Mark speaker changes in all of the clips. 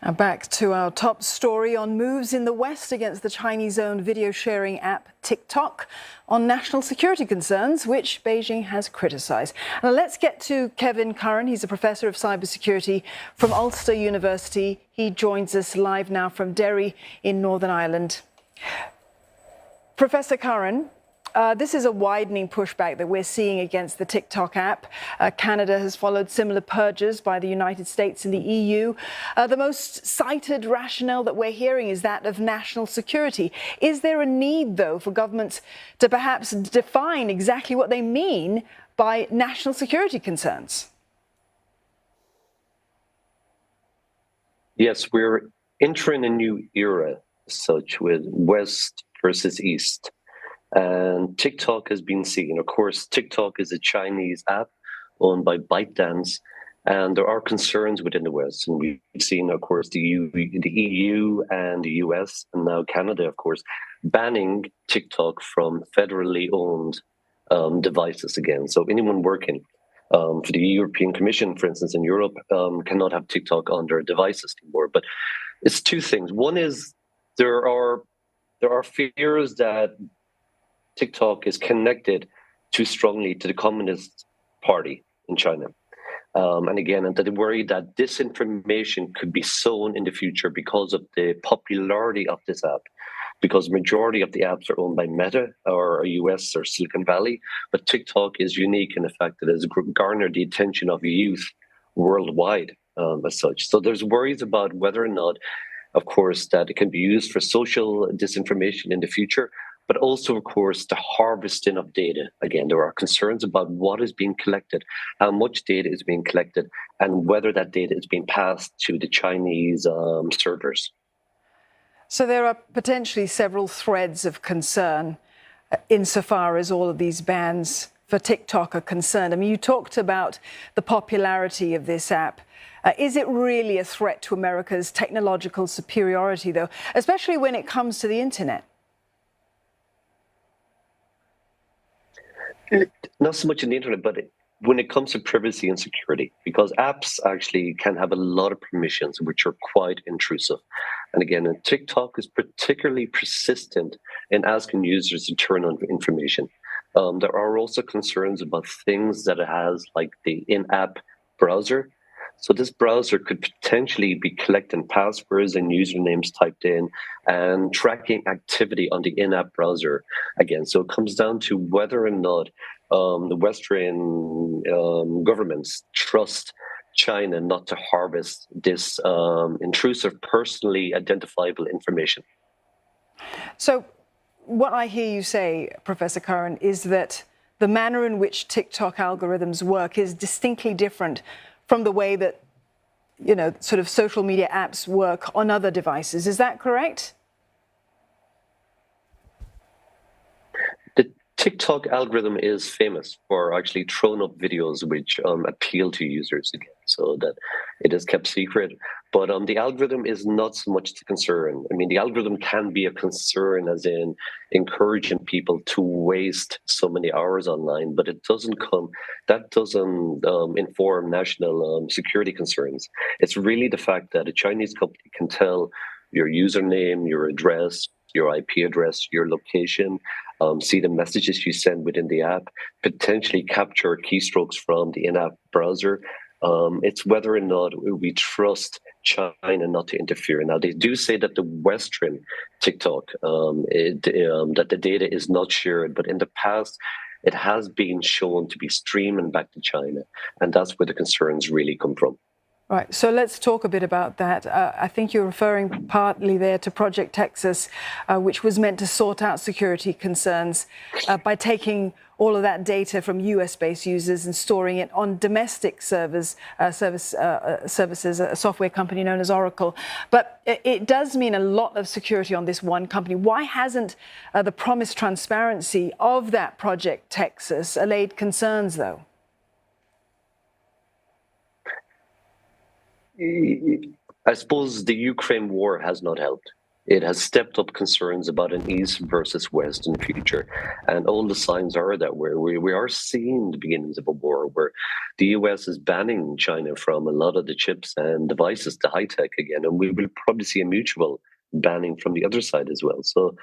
Speaker 1: Now back to our top story on moves in the West against the Chinese-owned video-sharing app TikTok on national security concerns, which Beijing has criticised. Now let's get to Kevin Curran. He's a professor of cybersecurity from Ulster University. He joins us live now from Derry in Northern Ireland. Professor Curran, this is a widening pushback that we're seeing against the TikTok app. Canada has followed similar purges by the United States and the EU. The most cited rationale that we're hearing is that of national security. Is there a need, though, for governments to perhaps define exactly what they mean by national security concerns?
Speaker 2: Yes, we're entering a new era, such with West versus East. And TikTok has been seen. Of course, TikTok is a Chinese app owned by ByteDance, and there are concerns within the West. And we've seen, of course, the EU and the US, and now Canada, of course, banning TikTok from federally owned devices again. So anyone working for the European Commission, for instance, in Europe, cannot have TikTok on their devices anymore. But it's two things. One is there are fears that TikTok is connected too strongly to the Communist Party in China. And again, and they worry that disinformation could be sown in the future because of the popularity of this app, because majority of the apps are owned by Meta or US or Silicon Valley. But TikTok is unique in the fact that it has garnered the attention of youth worldwide as such. So there's worries about whether or not, of course, that it can be used for social disinformation in the future, but also, of course, the harvesting of data. Again, there are concerns about what is being collected, how much data is being collected, and whether that data is being passed to the Chinese servers.
Speaker 1: So there are potentially several threads of concern insofar as all of these bans for TikTok are concerned. I mean, you talked about the popularity of this app. Is it really a threat to America's technological superiority, though, especially when it comes to the internet?
Speaker 2: Not so much in the internet, but when it comes to privacy and security, because apps actually can have a lot of permissions, which are quite intrusive. And again, TikTok is particularly persistent in asking users to turn on information. There are also concerns about things that it has, like the in-app browser. So this browser could potentially be collecting passwords and usernames typed in and tracking activity on the in-app browser again. So it comes down to whether or not the Western governments trust China not to harvest this intrusive, personally identifiable information.
Speaker 1: So what I hear you say, Professor Curran, is that the manner in which TikTok algorithms work is distinctly different from the way that, you know, sort of social media apps work on other devices. Is that correct?
Speaker 2: The TikTok algorithm is famous for actually throwing up videos which appeal to users again, so that it is kept secret. But the algorithm is not so much the concern. I mean, the algorithm can be a concern as in encouraging people to waste so many hours online, but it doesn't inform national security concerns. It's really the fact that a Chinese company can tell your username, your address, your IP address, your location, see the messages you send within the app, potentially capture keystrokes from the in-app browser. It's whether or not we trust China not to interfere. Now, they do say that the Western TikTok, that the data is not shared, but in the past, it has been shown to be streaming back to China. And that's where the concerns really come from.
Speaker 1: Right, so let's talk a bit about that. I think you're referring partly there to Project Texas, which was meant to sort out security concerns by taking all of that data from US-based users and storing it on domestic services, a software company known as Oracle. But it does mean a lot of security on this one company. Why hasn't the promised transparency of that Project Texas allayed concerns, though?
Speaker 2: I suppose the Ukraine war has not helped. It has stepped up concerns about an East versus West in the future. And all the signs are that we are seeing the beginnings of a war where the US is banning China from a lot of the chips and devices to high tech again. And we will probably see a mutual banning from the other side as well. So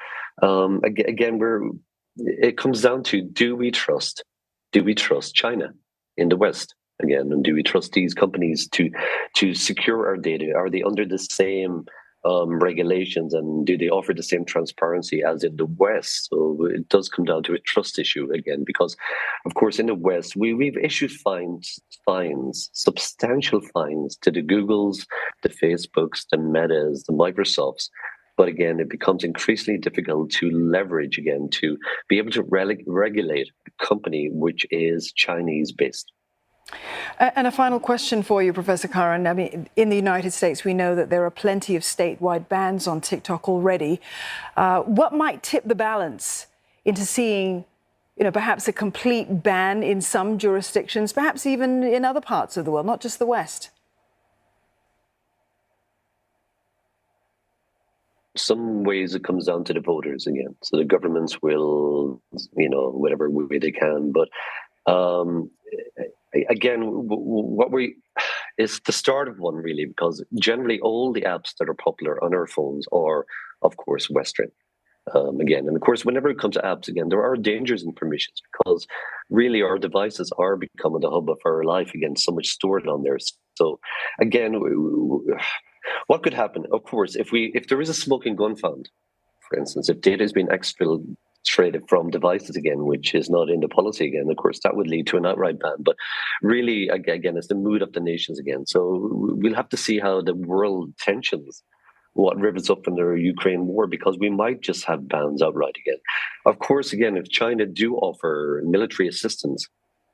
Speaker 2: again, it comes down to do we trust China in the West? Again, and do we trust these companies to secure our data? Are they under the same regulations, and do they offer the same transparency as in the West? So it does come down to a trust issue again, because, of course, in the West we've issued fines, substantial fines to the Googles, the Facebooks, the Metas, the Microsofts. But again, it becomes increasingly difficult to leverage again to be able to regulate a company which is Chinese based.
Speaker 1: And a final question for you, Professor Curran. I mean, in the United States, we know that there are plenty of statewide bans on TikTok already. What might tip the balance into seeing, perhaps a complete ban in some jurisdictions, perhaps even in other parts of the world, not just the West?
Speaker 2: Some ways it comes down to the voters again. So the governments will, whatever way they can. But again, it's the start of one really, because generally all the apps that are popular on our phones are, of course, Western. Again, and of course, whenever it comes to apps, again, there are dangers in permissions, because really our devices are becoming the hub of our life again. So much stored on there. So again, what could happen? Of course, if there is a smoking gun found, for instance, if data has been exfiltrated from devices again, which is not in the policy again, of course, that would lead to an outright ban. But really, again, it's the mood of the nations again. So we'll have to see how the world tensions, what rivets up from the Ukraine war, because we might just have bans outright again. Of course, again, if China do offer military assistance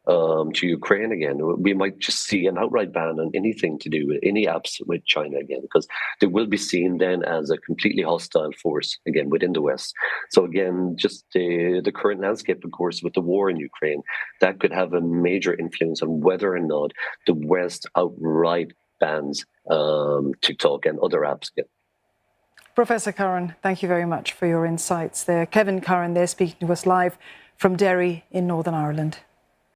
Speaker 2: to Ukraine again, we might just see an outright ban on anything to do with any apps with China again, because they will be seen then as a completely hostile force again within the West. So again, just the current landscape, of course, with the war in Ukraine, that could have a major influence on whether or not the West outright bans TikTok and other apps again.
Speaker 1: Professor Curran, thank you very much for your insights there. Kevin Curran there speaking to us live from Derry in Northern Ireland.